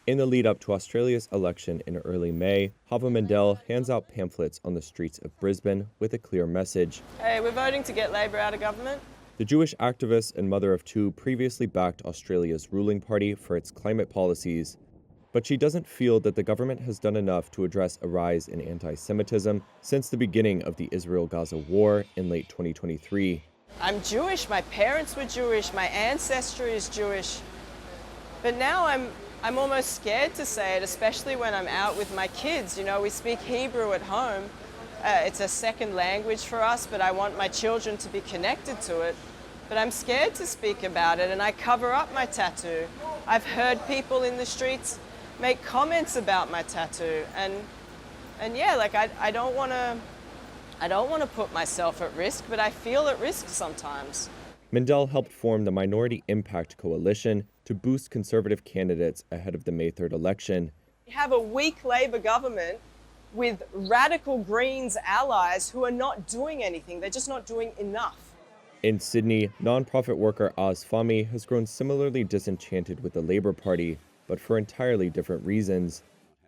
In the lead up to Australia's election in early May, Hava Mendel hands out pamphlets on the streets of Brisbane with a clear message. Hey, we're voting to get Labor out of government. The Jewish activist and mother of two previously backed Australia's ruling party for its climate policies. But she doesn't feel that the government has done enough to address a rise in anti-Semitism since the beginning of the Israel-Gaza war in late 2023. I'm Jewish, my parents were Jewish, my ancestry is Jewish. But now I'm almost scared to say it, especially when I'm out with my kids. You know, we speak Hebrew at home. It's a second language for us, but I want my children to be connected to it. But I'm scared to speak about it, and I cover up my tattoo. I've heard people in the streets make comments about my tattoo, and yeah, like I don't want to put myself at risk, but I feel at risk sometimes. Mendel helped form the Minority Impact Coalition to boost Conservative candidates ahead of the May 3rd election. We have a weak Labor government with radical Greens allies who are not doing anything. They're just not doing enough. In Sydney, nonprofit worker Oz Fahmy has grown similarly disenchanted with the Labor Party, but for entirely different reasons.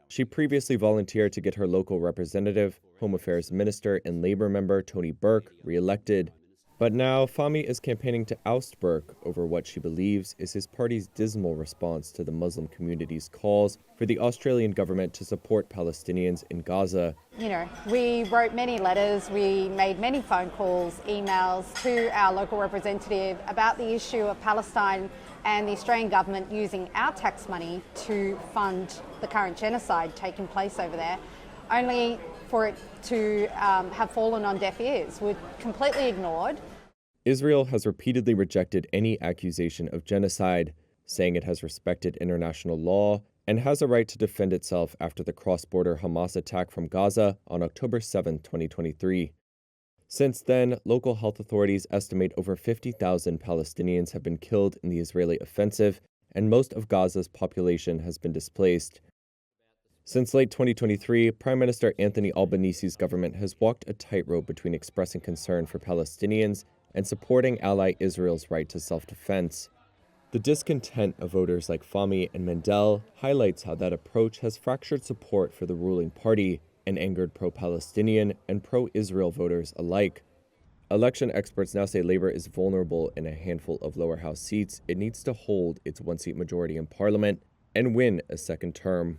She previously volunteered to get her local representative, Home Affairs Minister and Labor member Tony Burke, re-elected. But now, Fahmy is campaigning to oust Burke over what she believes is his party's dismal response to the Muslim community's calls for the Australian government to support Palestinians in Gaza. You know, we wrote many letters, we made many phone calls, emails to our local representative about the issue of Palestine and the Australian government using our tax money to fund the current genocide taking place over there, only for it to have fallen on deaf ears. We're completely ignored. Israel has repeatedly rejected any accusation of genocide, saying it has respected international law and has a right to defend itself after the cross-border Hamas attack from Gaza on October 7, 2023. Since then, local health authorities estimate over 50,000 Palestinians have been killed in the Israeli offensive, and most of Gaza's population has been displaced. Since late 2023, Prime Minister Anthony Albanese's government has walked a tightrope between expressing concern for Palestinians and supporting ally Israel's right to self-defense. The discontent of voters like Fahmy and Mendel highlights how that approach has fractured support for the ruling party and angered pro-Palestinian and pro-Israel voters alike. Election experts now say Labor is vulnerable in a handful of lower house seats. It needs to hold its one-seat majority in Parliament and win a second term.